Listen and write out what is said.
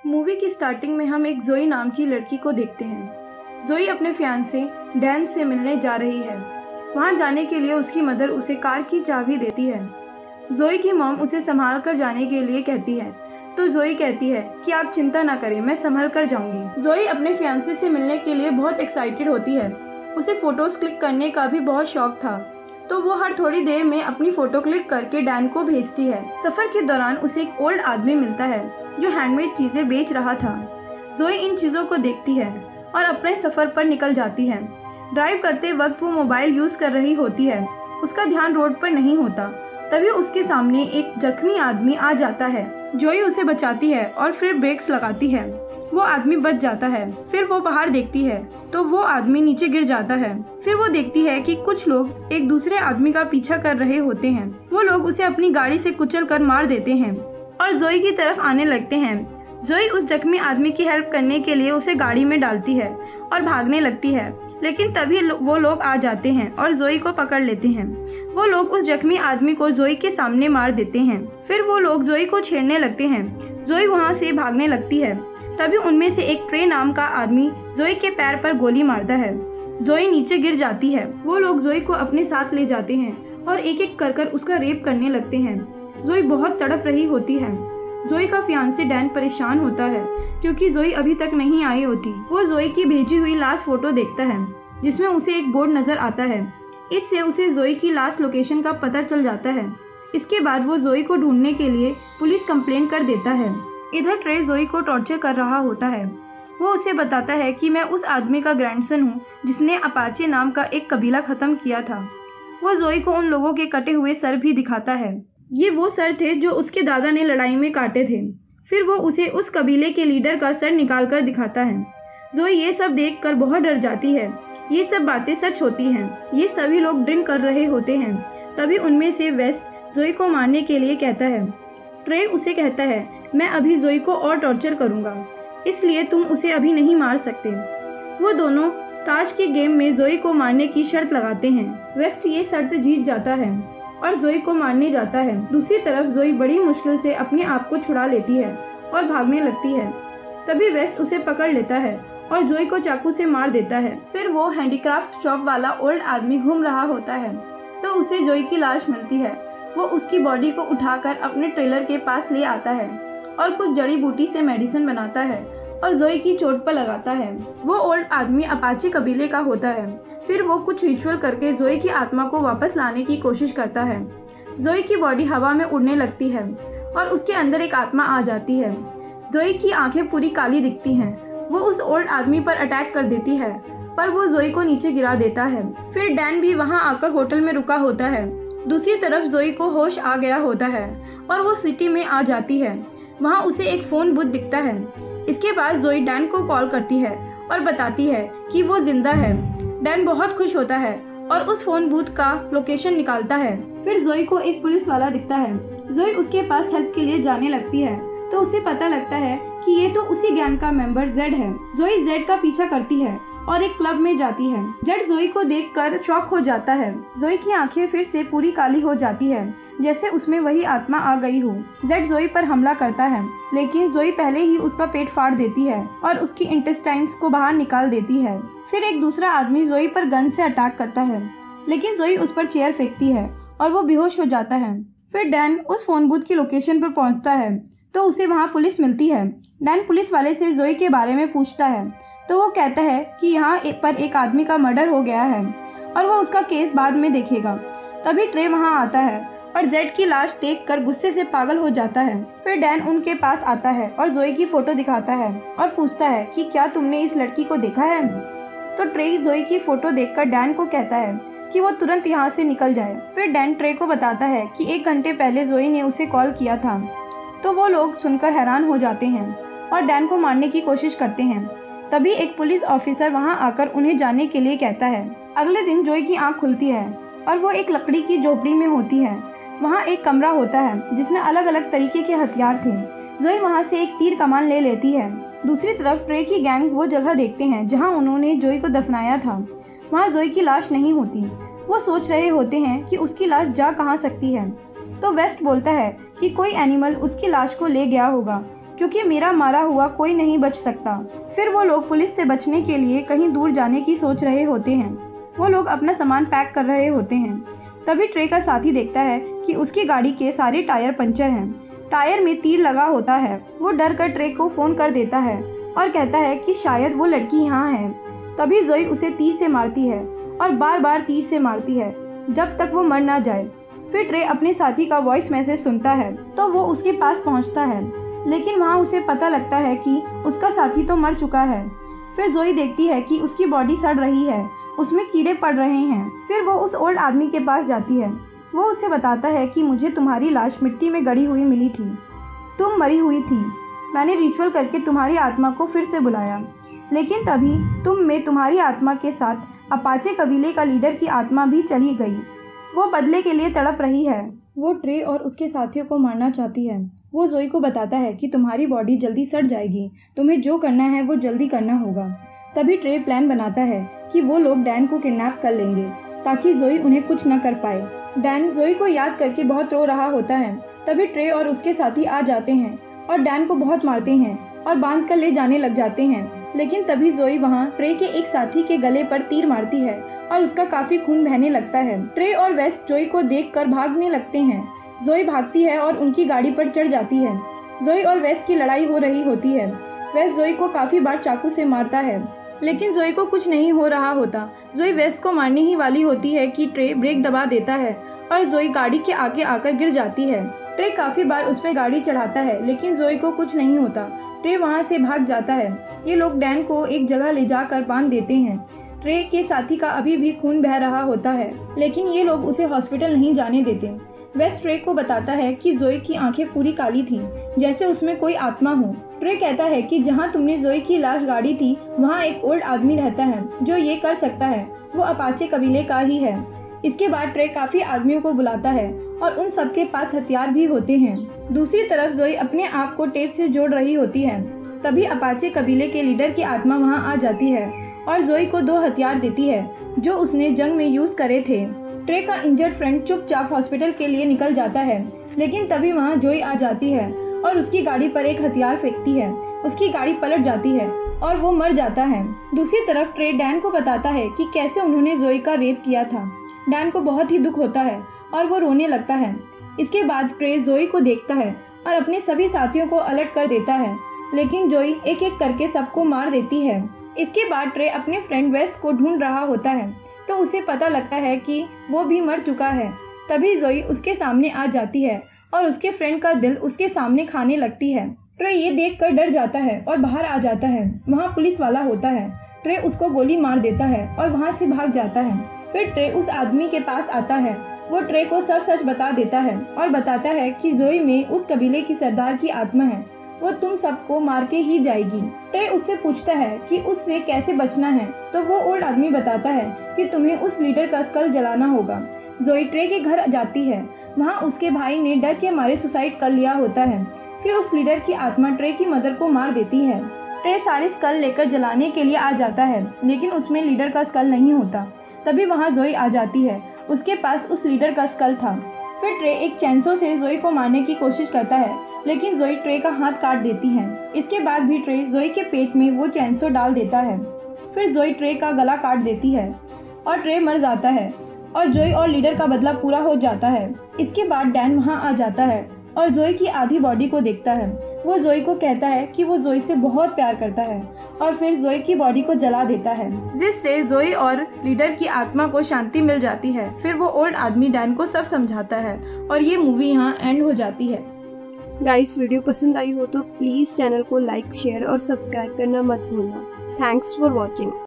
Movie की starting में हम एक जोई नाम की लड़की को देखते हैं। जोई अपने फियांसे डैन से मिलने जा रही है। वहां जाने के लिए उसकी मदर उसे कार की चाबी देती है। जोई की मॉम उसे संभाल कर जाने के लिए कहती है, तो जोई कहती है कि आप चिंता ना करें, मैं संभल कर जाऊंगी। जोई अपने फियांसे से मिलने के लिए बहुत एक्साइटेड होती है। उसे फोटोज क्लिक करने का भी बहुत शौक था, तो वो हर थोड़ी देर में अपनी फोटो क्लिक करके डैन को भेजती है। सफर के दौरान उसे एक ओल्ड आदमी मिलता है जो हैंडमेड चीजें बेच रहा था। जोई इन चीजों को देखती है और अपने सफर पर निकल जाती है। ड्राइव करते वक्त वो मोबाइल यूज कर रही होती है। उसका ध्यान रोड पर नहीं होता। तभी उसके सामने एक जख्मी आदमी आ जाता है। जोई उसे बचाती है और फिर ब्रेक्स लगाती है। वो आदमी बच जाता है। फिर वो बाहर देखती है तो वो आदमी नीचे गिर जाता है। फिर वो देखती है कि कुछ लोग एक दूसरे आदमी का पीछा कर रहे होते हैं। वो लोग उसे अपनी गाड़ी से कुचल कर मार देते हैं और जोई की तरफ आने लगते हैं। जोई उस जख्मी आदमी की हेल्प करने के लिए उसे गाड़ी में डालती है और भागने लगती है, लेकिन तभी वो लोग आ जाते हैं और जोई को पकड़ लेते हैं। वो लोग उस जख्मी आदमी को जोई के सामने मार देते हैं। फिर वो लोग जोई को छेड़ने लगते हैं। जोई वहाँ से भागने लगती है। तभी उनमें से एक ट्रे नाम का आदमी जोई के पैर पर गोली मारता है। जोई नीचे गिर जाती है। वो लोग जोई को अपने साथ ले जाते हैं और एक एक कर उसका रेप करने लगते हैं। जोई बहुत तड़प रही होती है। जोई का फियांसे डैन परेशान होता है क्योंकि जोई अभी तक नहीं आई होती। वो जोई की भेजी हुई लास्ट फोटो देखता है जिसमें उसे एक बोर्ड नजर आता है। इससे उसे जोई की लास्ट लोकेशन का पता चल जाता है। इसके बाद वो जोई को ढूंढने के लिए पुलिस कंप्लेंट कर देता है। इधर ट्रे जोई को टॉर्चर कर रहा होता है। वो उसे बताता है कि मैं उस आदमी का ग्रैंडसन हूँ जिसने अपाचे नाम का एक कबीला खत्म किया था। वो जोई को उन लोगों के कटे हुए सर भी दिखाता है। ये वो सर थे जो उसके दादा ने लड़ाई में काटे थे। फिर वो उसे उस कबीले के लीडर का सर निकाल कर दिखाता है। जोई ये सब देख कर बहुत डर जाती है। ये सब बातें सच होती हैं। ये सभी लोग ड्रिंक कर रहे होते हैं। तभी उनमें से वेस्ट जोई को मारने के लिए कहता है। ट्रे उसे कहता है, मैं अभी जोई को और टॉर्चर करूंगा, इसलिए तुम उसे अभी नहीं मार सकते। वो दोनों ताश के गेम में जोई को मारने की शर्त लगाते हैं। वेस्ट ये शर्त जीत जाता है और जोई को मारने जाता है। दूसरी तरफ जोई बड़ी मुश्किल से अपने आप को छुड़ा लेती है और भागने लगती है। तभी वेस्ट उसे पकड़ लेता है और जोई को चाकू से मार देता है। फिर वो हैंडीक्राफ्ट शॉप वाला ओल्ड आदमी घूम रहा होता है तो उसे जोई की लाश मिलती है। वो उसकी बॉडी को उठाकर अपने ट्रेलर के पास ले आता है और कुछ जड़ी बूटी से मेडिसिन बनाता है और जोई की चोट पर लगाता है। वो ओल्ड आदमी अपाचे कबीले का होता है। फिर वो कुछ रिचुअल करके जोई की आत्मा को वापस लाने की कोशिश करता है। जोई की बॉडी हवा में उड़ने लगती है और उसके अंदर एक आत्मा आ जाती है। जोई की आंखें पूरी काली दिखती हैं। वो उस ओल्ड आदमी पर अटैक कर देती है, पर वो जोई को नीचे गिरा देता है। फिर डैन भी वहाँ आकर होटल में रुका होता है। दूसरी तरफ जोई को होश आ गया होता है और वो सिटी में आ जाती है। वहाँ उसे एक फोन बूथ दिखता है। इसके बाद जोई डैन को कॉल करती है और बताती है कि वो जिंदा है। डैन बहुत खुश होता है और उस फोन बूथ का लोकेशन निकालता है। फिर जोई को एक पुलिस वाला दिखता है। जोई उसके पास हेल्प के लिए जाने लगती है तो उसे पता लगता है कि ये तो उसी गैंग का मेंबर जेड है। जोई जेड का पीछा करती है और एक क्लब में जाती है। जेड जोई को देखकर शॉक हो जाता है। जोई की आंखें फिर से पूरी काली हो जाती है, जैसे उसमें वही आत्मा आ गई हो। जेड जोई पर हमला करता है, लेकिन जोई पहले ही उसका पेट फाड़ देती है और उसकी इंटेस्टाइन्स को बाहर निकाल देती है। फिर एक दूसरा आदमी जोई पर गन से अटैक करता है, लेकिन जोई उस पर चेयर फेंकती है और वो बेहोश हो जाता है। फिर डैन उस फोन बूथ की लोकेशन पर पहुंचता है तो उसे वहाँ पुलिस मिलती है। डैन पुलिस वाले से जोई के बारे में पूछता है तो वो कहता है कि यहाँ पर एक आदमी का मर्डर हो गया है और वो उसका केस बाद में देखेगा। तभी ट्रे वहाँ आता है और जेड की लाश देखकर गुस्से से पागल हो जाता है। फिर डैन उनके पास आता है और जोई की फोटो दिखाता है और पूछता है कि क्या तुमने इस लड़की को देखा है। तो ट्रे जोई की फोटो देखकर डैन को कहता है कि वो तुरंत यहाँ से निकल जाए। फिर डैन ट्रे को बताता है कि 1 घंटे पहले जोई ने उसे कॉल किया था। तो वो लोग सुनकर हैरान हो जाते हैं और डैन को मारने की कोशिश करते हैं। तभी एक पुलिस ऑफिसर वहां आकर उन्हें जाने के लिए कहता है। अगले दिन जोई की आंख खुलती है और वो एक लकड़ी की झोपड़ी में होती है। वहां एक कमरा होता है जिसमें अलग अलग तरीके के हथियार थे। जोई वहां से एक तीर कमान ले लेती है। दूसरी तरफ ट्रे की गैंग वो जगह देखते हैं जहां उन्होंने जोई को दफनाया था। वहां जोई की लाश नहीं होती। वो सोच रहे होते हैं कि उसकी लाश जा कहाँ सकती है। तो वेस्ट बोलता है कि कोई एनिमल उसकी लाश को ले गया होगा, क्योंकि मेरा मारा हुआ कोई नहीं बच सकता। फिर वो लोग पुलिस से बचने के लिए कहीं दूर जाने की सोच रहे होते हैं। वो लोग अपना सामान पैक कर रहे होते हैं। तभी ट्रे का साथी देखता है कि उसकी गाड़ी के सारे टायर पंचर हैं। टायर में तीर लगा होता है। वो डर कर ट्रे को फोन कर देता है और कहता है कि शायद वो लड़की यहाँ है। तभी जोई उसे तीर से मारती है और बार बार तीर से मारती है जब तक वो मर ना जाए। फिर ट्रे अपने साथी का वॉइस मैसेज सुनता है तो वो उसके पास पहुंचता है, लेकिन वहाँ उसे पता लगता है कि उसका साथी तो मर चुका है। फिर जोई देखती है कि उसकी बॉडी सड़ रही है, उसमें कीड़े पड़ रहे हैं। फिर वो उस ओल्ड आदमी के पास जाती है। वो उसे बताता है कि मुझे तुम्हारी लाश मिट्टी में गड़ी हुई मिली थी, तुम मरी हुई थी। मैंने रिचुअल करके तुम्हारी आत्मा को फिर से बुलाया, लेकिन तभी तुम में तुम्हारी आत्मा के साथ अपाचे कबीले का लीडर की आत्मा भी चली गई। वो बदले के लिए तड़प रही है। वो ट्रे और उसके साथियों को मारना चाहती है। वो जोई को बताता है कि तुम्हारी बॉडी जल्दी सड़ जाएगी, तुम्हें जो करना है वो जल्दी करना होगा। तभी ट्रे प्लान बनाता है कि वो लोग डैन को किडनैप कर लेंगे ताकि जोई उन्हें कुछ न कर पाए। डैन जोई को याद करके बहुत रो रहा होता है। तभी ट्रे और उसके साथी आ जाते हैं और डैन को बहुत मारते हैं और बांध कर ले जाने लग जाते हैं। लेकिन तभी जोई वहाँ ट्रे के एक साथी के गले पर तीर मारती है और उसका काफी खून बहने लगता है। ट्रे और वेस्ट जोई को देखकर भागने लगते हैं। जोई भागती है और उनकी गाड़ी पर चढ़ जाती है। जोई और वेस्ट की लड़ाई हो रही होती है। वेस्ट जोई को काफी बार चाकू से मारता है, लेकिन जोई को कुछ नहीं हो रहा होता। जोई वेस्ट को मारने ही वाली होती है कि ट्रे ब्रेक दबा देता है और जोई गाड़ी के आगे आकर गिर जाती है। ट्रे काफी बार उस पर गाड़ी चढ़ाता है, लेकिन जोई को कुछ नहीं होता। ट्रे वहाँ से भाग जाता है। ये लोग डैन को एक जगह ले जाकर बांध देते हैं। ट्रे के साथी का अभी भी खून बह रहा होता है, लेकिन ये लोग उसे हॉस्पिटल नहीं जाने देते। वेस्ट ट्रे को बताता है कि जोई की आंखें पूरी काली थी, जैसे उसमें कोई आत्मा हो। ट्रे कहता है कि जहाँ तुमने जोई की लाश गाड़ी थी वहाँ एक ओल्ड आदमी रहता है जो ये कर सकता है। वो अपाचे कबीले का ही है। इसके बाद ट्रे काफी आदमियों को बुलाता है और उन सबके पास हथियार भी होते हैं। दूसरी तरफ जोई अपने आप को टेप से जोड़ रही होती है। तभी अपाचे कबीले के लीडर की आत्मा वहाँ आ जाती है और जोई को 2 हथियार देती है जो उसने जंग में यूज करे थे। ट्रे का इंजर्ड फ्रेंड चुपचाप हॉस्पिटल के लिए निकल जाता है, लेकिन तभी वहाँ जोई आ जाती है और उसकी गाड़ी पर एक हथियार फेंकती है। उसकी गाड़ी पलट जाती है और वो मर जाता है। दूसरी तरफ ट्रे डैन को बताता है कि कैसे उन्होंने जोई का रेप किया था। डैन को बहुत ही दुख होता है और वो रोने लगता है। इसके बाद ट्रे जोई को देखता है और अपने सभी साथियों को अलर्ट कर देता है, लेकिन जोई एक एक करके सबको मार देती है। इसके बाद ट्रे अपने फ्रेंड वेस्ट को ढूंढ रहा होता है तो उसे पता लगता है कि वो भी मर चुका है। तभी जोई उसके सामने आ जाती है और उसके फ्रेंड का दिल उसके सामने खाने लगती है। ट्रे ये देखकर डर जाता है और बाहर आ जाता है। वहाँ पुलिस वाला होता है। ट्रे उसको गोली मार देता है और वहाँ से भाग जाता है। फिर ट्रे उस आदमी के पास आता है। वो ट्रे को सब सच बता देता है और बताता है कि जोई में उस कबीले की सरदार की आत्मा है, वो तुम सबको मार के ही जाएगी। ट्रे उससे पूछता है कि उससे कैसे बचना है, तो वो ओल्ड आदमी बताता है कि तुम्हें उस लीडर का स्कल जलाना होगा। जोई ट्रे के घर जाती है। वहाँ उसके भाई ने डर के मारे सुसाइड कर लिया होता है। फिर उस लीडर की आत्मा ट्रे की मदर को मार देती है। ट्रे सारे स्कल लेकर जलाने के लिए आ जाता है, लेकिन उसमें लीडर का स्कल नहीं होता। तभी वहाँ जोई आ जाती है। उसके पास उस लीडर का स्कल था। फिर ट्रे एक चैनसो से जोई को मारने की कोशिश करता है, लेकिन जोई ट्रे का हाथ काट देती है। इसके बाद भी ट्रे जोई के पेट में वो चैनसो डाल देता है। फिर जोई ट्रे का गला काट देती है और ट्रे मर जाता है और जोई और लीडर का बदला पूरा हो जाता है। इसके बाद डैन वहाँ आ जाता है और जोई की आधी बॉडी को देखता है। वो जोई को कहता है कि वो जोई से बहुत प्यार करता है और फिर जोई की बॉडी को जला देता है, जिससे जोई और लीडर की आत्मा को शांति मिल जाती है। फिर वो ओल्ड आदमी डैन को सब समझाता है और ये मूवी यहाँ एंड हो जाती है। गाइस, वीडियो पसंद आई हो तो प्लीज़ चैनल को लाइक, शेयर और सब्सक्राइब करना मत भूलना। Thanks for watching.